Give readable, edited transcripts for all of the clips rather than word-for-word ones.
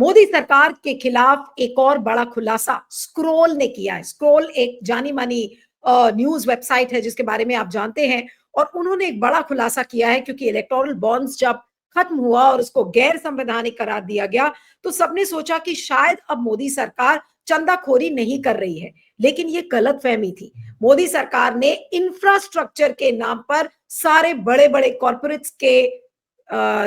मोदी सरकार के खिलाफ एक और बड़ा खुलासा स्क्रोल ने किया है। स्क्रोल एक जानी मानी न्यूज वेबसाइट है जिसके बारे में आप जानते हैं, और उन्होंने एक बड़ा खुलासा किया है क्योंकि इलेक्टोरल बॉन्ड्स जब खत्म हुआ और उसको गैर संवैधानिक करार दिया गया तो सबने सोचा कि शायद अब मोदी सरकार चंदाखोरी नहीं कर रही है, लेकिन ये गलतफहमी थी। मोदी सरकार ने इंफ्रास्ट्रक्चर के नाम पर सारे बड़े बड़े कॉर्पोरेट्स के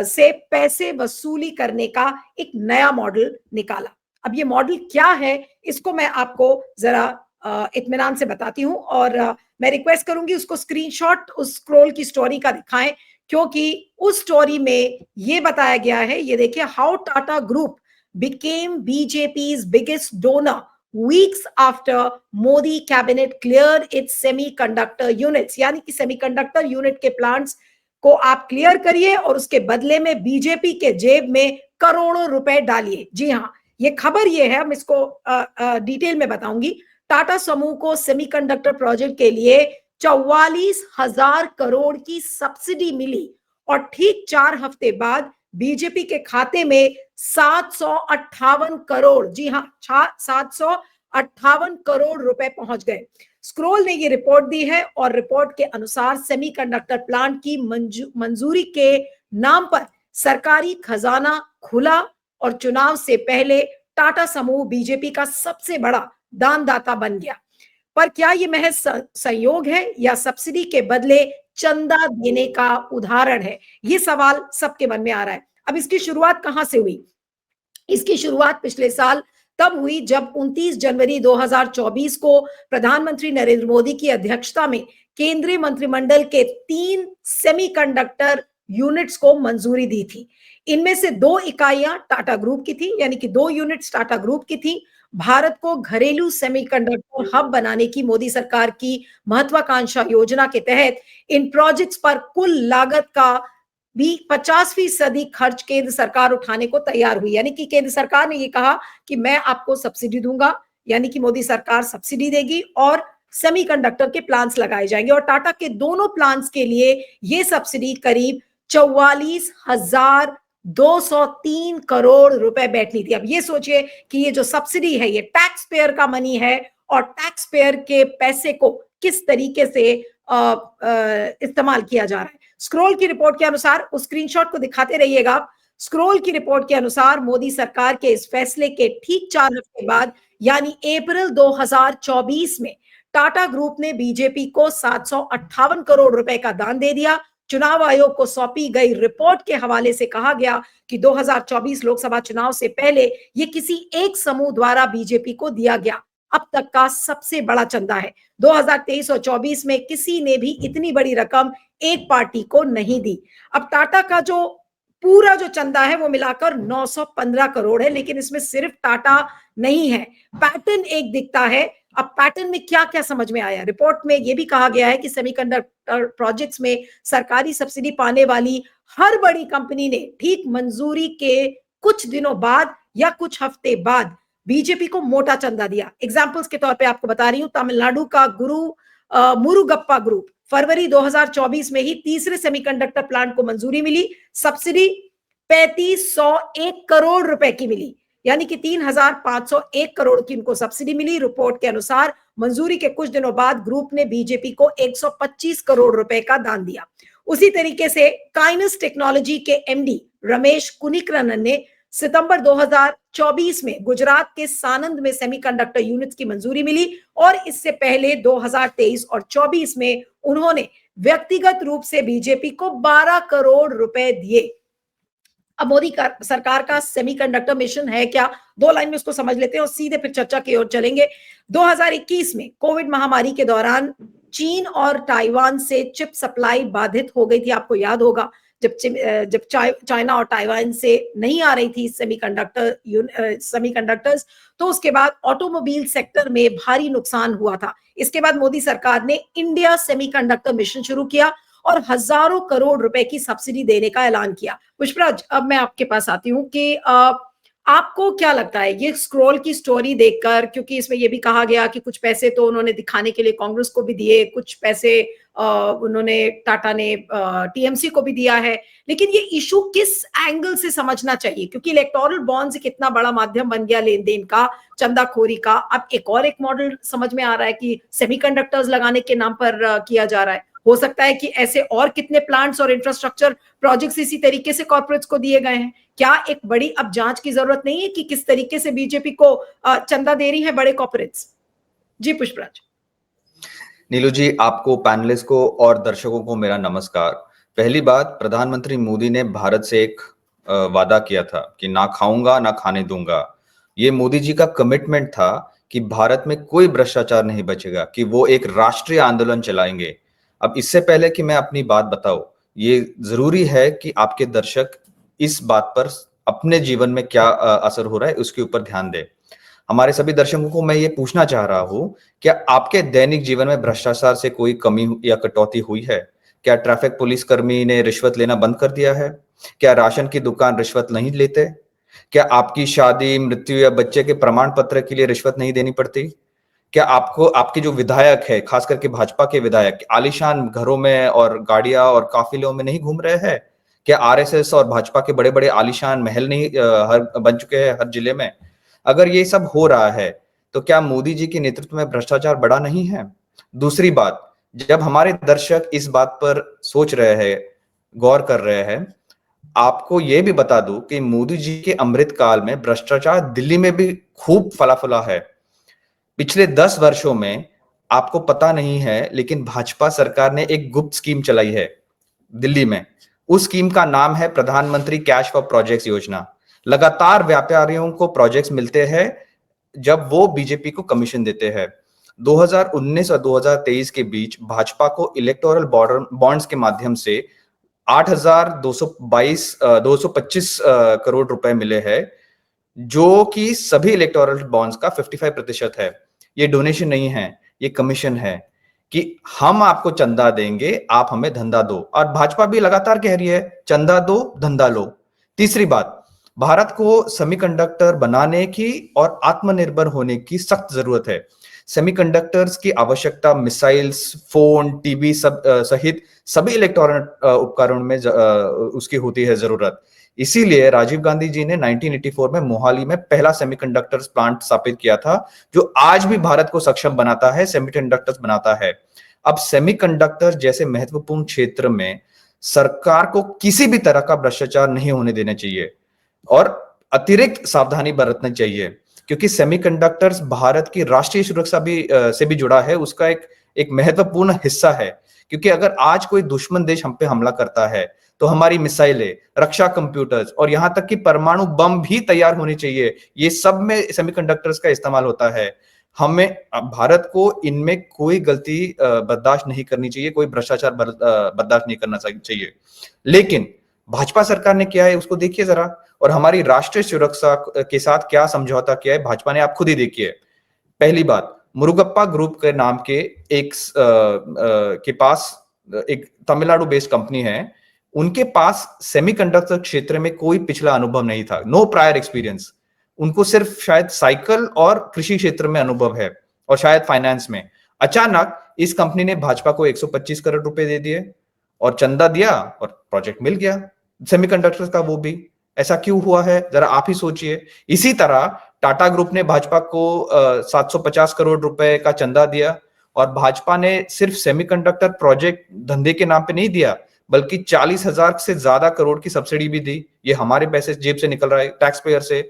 से पैसे वसूली करने का एक नया मॉडल निकाला। अब ये मॉडल क्या है इसको मैं आपको जरा इत्मीनान से बताती हूँ, और मैं रिक्वेस्ट करूंगी उसको स्क्रीनशॉट उस स्क्रॉल की स्टोरी का दिखाएं, क्योंकि उस स्टोरी में ये बताया गया है। ये देखिए, how Tata group became BJP's biggest donor weeks after Modi cabinet cleared its semiconductor units। यानी कि सेमीकंडक्टर यूनिट के प्लांट्स को आप क्लियर करिए और उसके बदले में बीजेपी के जेब में करोड़ों रुपए डालिए। जी हाँ, ये खबर ये है, मैं इसको डिटेल में बताऊंगी। टाटा समूह को सेमीकंडक्टर प्रोजेक्ट के लिए 44,000 करोड़ की सब्सिडी मिली और ठीक 4 हफ्ते बाद बीजेपी के खाते में 758 करोड़, जी हाँ 758 करोड़ रुपए पहुंच गए। स्क्रोल ने ये रिपोर्ट दी है और रिपोर्ट के अनुसार सेमीकंडक्टर प्लांट की मंजूरी के नाम पर सरकारी खजाना खुला और चुनाव से पहले टाटा समूह बीजेपी का सबसे बड़ा दानदाता बन गया। पर क्या ये महज संयोग है या सब्सिडी के बदले चंदा देने का उदाहरण है? ये सवाल सबके मन में आ रहा है। अब इसकी शुरुआत कहां से हुई? इसकी शुरुआत पिछले साल तब हुई जब 29 जनवरी 2024 को प्रधानमंत्री नरेंद्र मोदी की अध्यक्षता में केंद्रीय मंत्रिमंडल के 3 सेमीकंडक्टर यूनिट्स को मंजूरी दी थी। इनमें से 2 इकाइयां टाटा ग्रुप की थी, यानी कि 2 यूनिट्स टाटा ग्रुप की थी। भारत को घरेलू सेमीकंडक्टर हब बनाने की मोदी सरकार की महत्वाकांक्षा योजना के तहत इन प्रोजेक्ट्स पर कुल लागत का भी 50% खर्च केंद्र सरकार उठाने को तैयार हुई। यानी कि केंद्र सरकार ने ये कहा कि मैं आपको सब्सिडी दूंगा, यानी कि मोदी सरकार सब्सिडी देगी और सेमीकंडक्टर के प्लांट्स लगाए जाएंगे। और टाटा के दोनों प्लांट्स के लिए ये सब्सिडी करीब 44,203 करोड़ रुपए बैठनी थी। अब ये सोचिए कि ये जो सब्सिडी है ये टैक्स पेयर का मनी है और टैक्स पेयर के पैसे को किस तरीके से इस्तेमाल किया जा रहा है। स्क्रोल की रिपोर्ट के अनुसार, उस स्क्रीनशॉट को दिखाते रहिएगा। स्क्रोल की रिपोर्ट के अनुसार मोदी सरकार के इस फैसले के ठीक 4 हफ्ते बाद यानी अप्रैल 2024 में टाटा ग्रुप ने बीजेपी को 758 करोड़ रुपए का दान दे दिया। चुनाव आयोग को सौंपी गई रिपोर्ट के हवाले से कहा गया कि 2024 लोकसभा चुनाव से पहले ये किसी एक समूह द्वारा बीजेपी को दिया गया अब तक का सबसे बड़ा चंदा है। 2023 और 24 में किसी ने भी इतनी बड़ी रकम एक पार्टी को नहीं दी। अब टाटा का जो पूरा जो चंदा है वो मिलाकर 915 करोड़ है, लेकिन इसमें सिर्फ टाटा नहीं है, पैटर्न एक दिखता है। अब पैटर्न में क्या क्या समझ में आया? रिपोर्ट में यह भी कहा गया है कि सेमीकंडक्टर प्रोजेक्ट्स में सरकारी सब्सिडी पाने वाली हर बड़ी कंपनी ने ठीक मंजूरी के कुछ दिनों बाद या कुछ हफ्ते बाद बीजेपी को मोटा चंदा दिया। एग्जाम्पल्स के तौर पे आपको बता रही हूं, तमिलनाडु का मुरुगप्पा ग्रुप फरवरी 2024 में ही तीसरे सेमीकंडक्टर प्लांट को मंजूरी मिली। सब्सिडी 3501 करोड़ रुपए की मिली, यानी कि 3501 करोड़ की उनको सब्सिडी मिली। रिपोर्ट के अनुसार मंजूरी के कुछ दिनों बाद ग्रुप ने बीजेपी को 125 करोड़ रुपए का दान दिया। उसी तरीके से काइनस टेक्नोलॉजी के एमडी रमेश कुनिक्रनन ने सितंबर 2024 में गुजरात के सानंद में सेमीकंडक्टर यूनिट्स की मंजूरी मिली और इससे पहले 2023 और 24 में उन्होंने व्यक्तिगत रूप से बीजेपी को 12 करोड़ रुपए दिए। अब मोदी सरकार का सेमीकंडक्टर मिशन है क्या? 2 लाइन में उसको समझ लेते हैं और सीधे फिर चर्चा की ओर चलेंगे। 2021 में कोविड महामारी के दौरान चीन और ताइवान से चिप सप्लाई बाधित हो गई थी। आपको याद होगा जब चाइना और ताइवान से नहीं आ रही थी सेमीकंडक्टर्स, तो उसके बाद ऑटोमोबाइल सेक्टर में भारी नुकसान हुआ था। इसके बाद मोदी सरकार ने इंडिया सेमीकंडक्टर मिशन शुरू किया और हजारों करोड़ रुपए की सब्सिडी देने का ऐलान किया। पुष्पराज, अब मैं आपके पास आती हूँ कि आपको क्या लगता है ये स्क्रॉल की स्टोरी देखकर, क्योंकि इसमें ये भी कहा गया कि कुछ पैसे तो उन्होंने दिखाने के लिए कांग्रेस को भी दिए, कुछ पैसे उन्होंने टाटा ने टीएमसी को भी दिया है, लेकिन ये इशू किस एंगल से समझना चाहिए? क्योंकि इलेक्टोरल बॉन्ड्स एक इतना बड़ा माध्यम बन गया लेन देन का, चंदाखोरी का। अब एक मॉडल समझ में आ रहा है कि सेमीकंडक्टर्स लगाने के नाम पर किया जा रहा है। हो सकता है कि ऐसे और कितने प्लांट्स और इंफ्रास्ट्रक्चर प्रोजेक्ट्स इसी तरीके से कॉर्पोरेट्स को दिए गए हैं। क्या एक बड़ी अब जांच की जरूरत नहीं है कि किस तरीके से बीजेपी को चंदा दे रही है बड़े कॉर्पोरेट्स? जी पुष्पराज। नीलू जी, आपको, पैनलिस्ट को और दर्शकों को मेरा नमस्कार। पहली बात, प्रधानमंत्री मोदी ने भारत से एक वादा किया था कि ना खाऊंगा ना खाने दूंगा। ये मोदी जी का कमिटमेंट था कि भारत में कोई भ्रष्टाचार नहीं बचेगा, कि वो एक राष्ट्रीय आंदोलन चलाएंगे। अब इससे पहले कि मैं अपनी बात बताऊं, ये जरूरी है कि आपके दर्शक इस बात पर अपने जीवन में क्या असर हो रहा है उसके ऊपर ध्यान दें। हमारे सभी दर्शकों को मैं ये पूछना चाह रहा हूं, क्या आपके दैनिक जीवन में भ्रष्टाचार से कोई कमी या कटौती हुई है? क्या ट्रैफिक पुलिस कर्मी ने रिश्वत लेना बंद कर दिया है? क्या राशन की दुकान रिश्वत नहीं लेते? क्या आपकी शादी, मृत्यु या बच्चे के प्रमाण पत्र के लिए रिश्वत नहीं देनी पड़ती? क्या आपको, आपके जो विधायक है, खास करके भाजपा के विधायक, आलीशान घरों में और गाड़ियां और काफिलों में नहीं घूम रहे हैं? क्या आरएसएस और भाजपा के बड़े बड़े आलीशान महल नहीं हर बन चुके हैं हर जिले में? अगर ये सब हो रहा है तो क्या मोदी जी के नेतृत्व में भ्रष्टाचार बढ़ा नहीं है? दूसरी बात, जब हमारे दर्शक इस बात पर सोच रहे हैं, गौर कर रहे हैं, आपको यह भी बता दूं कि मोदी जी के अमृत काल में भ्रष्टाचार दिल्ली में भी खूब फला फला है। पिछले 10 वर्षों में, आपको पता नहीं है, लेकिन भाजपा सरकार ने एक गुप्त स्कीम चलाई है दिल्ली में। उस स्कीम का नाम है प्रधानमंत्री कैश फॉर प्रोजेक्ट्स योजना। लगातार व्यापारियों को प्रोजेक्ट्स मिलते हैं जब वो बीजेपी को कमीशन देते हैं। 2019 और 2023 के बीच भाजपा को इलेक्टोरल बॉन्ड्स के माध्यम से 8,225 करोड़ रुपए मिले हैं, जो कि सभी इलेक्टोरल बॉन्ड्स का 55% है। ये डोनेशन नहीं है, ये कमीशन है कि हम आपको चंदा देंगे, आप हमें धंधा दो। और भाजपा भी लगातार कह रही है चंदा दो, धंधा लो। तीसरी बात, भारत को सेमीकंडक्टर बनाने की और आत्मनिर्भर होने की सख्त जरूरत है। सेमीकंडक्टर्स की आवश्यकता मिसाइल्स, फोन, टीवी सब सहित सभी इलेक्ट्रॉनिक उपकरणों में उसकी होती है जरूरत। इसीलिए राजीव गांधी जी ने 1984 में मोहाली में पहला सेमीकंडक्टर्स प्लांट स्थापित किया था, जो आज भी भारत को सक्षम बनाता है, सेमीकंडक्टर्स बनाता है। अब सेमीकंडक्टर जैसे महत्वपूर्ण क्षेत्र में सरकार को किसी भी तरह का भ्रष्टाचार नहीं होने देना चाहिए और अतिरिक्त सावधानी बरतनी चाहिए, क्योंकि सेमीकंडक्टर्स भारत की राष्ट्रीय सुरक्षा भी से भी जुड़ा है, उसका एक महत्वपूर्ण हिस्सा है। क्योंकि अगर आज कोई दुश्मन देश हम पे हमला करता है तो हमारी मिसाइलें, रक्षा कंप्यूटर्स और यहां तक कि परमाणु बम भी तैयार होने चाहिए। ये सब में सेमीकंडक्टर्स का इस्तेमाल होता है। हमें, भारत को इनमें कोई गलती बर्दाश्त नहीं करनी चाहिए, कोई भ्रष्टाचार बर्दाश्त नहीं करना चाहिए। लेकिन भाजपा सरकार ने किया है उसको देखिए जरा, और हमारी राष्ट्रीय सुरक्षा के साथ क्या समझौता किया है भाजपा ने, आप खुद ही देखिए। पहली बात, मुरुगप्पा ग्रुप के नाम के एक के पास एक तमिलनाडु बेस्ड कंपनी है, उनके पास सेमीकंडक्टर क्षेत्र में कोई पिछला अनुभव नहीं था, नो प्रायर एक्सपीरियंस। उनको सिर्फ शायद साइकिल और कृषि क्षेत्र में अनुभव है और शायद फाइनेंस में। अचानक इस कंपनी ने भाजपा को 125 करोड़ रुपए दे दिए और चंदा दिया और प्रोजेक्ट मिल गया सेमीकंडक्टर्स का। वो भी ऐसा क्यों हुआ है, जरा आप ही सोचिए। इसी तरह टाटा ग्रुप ने भाजपा को 750 करोड़ रुपए का चंदा दिया और भाजपा ने सिर्फ सेमीकंडक्टर प्रोजेक्ट धंधे के नाम पे नहीं दिया, बल्कि 40,000 से ज्यादा करोड़ की सब्सिडी भी दी। ये हमारे पैसे जेब से निकल रहा है, टैक्स पेयर से।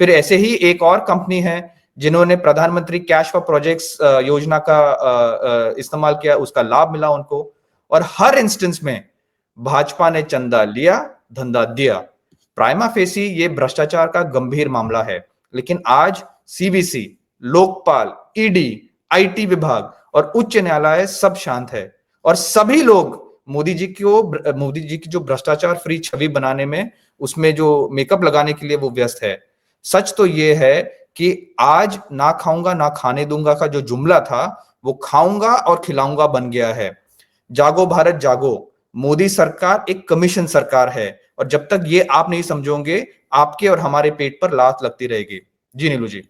फिर ऐसे ही एक और कंपनी है जिन्होंने प्रधानमंत्री कैश फॉर प्रोजेक्ट्स योजना का इस्तेमाल किया, उसका लाभ मिला उनको। और हर इंस्टेंस में भाजपा ने चंदा लिया, धंधा दिया। प्राइमा फेसी ये भ्रष्टाचार का गंभीर मामला है, लेकिन आज सीबीसी, लोकपाल, ईडी, आईटी विभाग और उच्च न्यायालय सब शांत है और सभी लोग मोदी जी की जो भ्रष्टाचार फ्री छवि बनाने में, उसमें जो मेकअप लगाने के लिए वो व्यस्त है। सच तो ये है कि आज ना खाऊंगा ना खाने दूंगा का जो जुमला था, वो खाऊंगा और खिलाऊंगा बन गया है। जागो भारत जागो, मोदी सरकार एक कमीशन सरकार है और जब तक ये आप नहीं समझोगे, आपके और हमारे पेट पर लात लगती रहेगी। जी नीलू जी।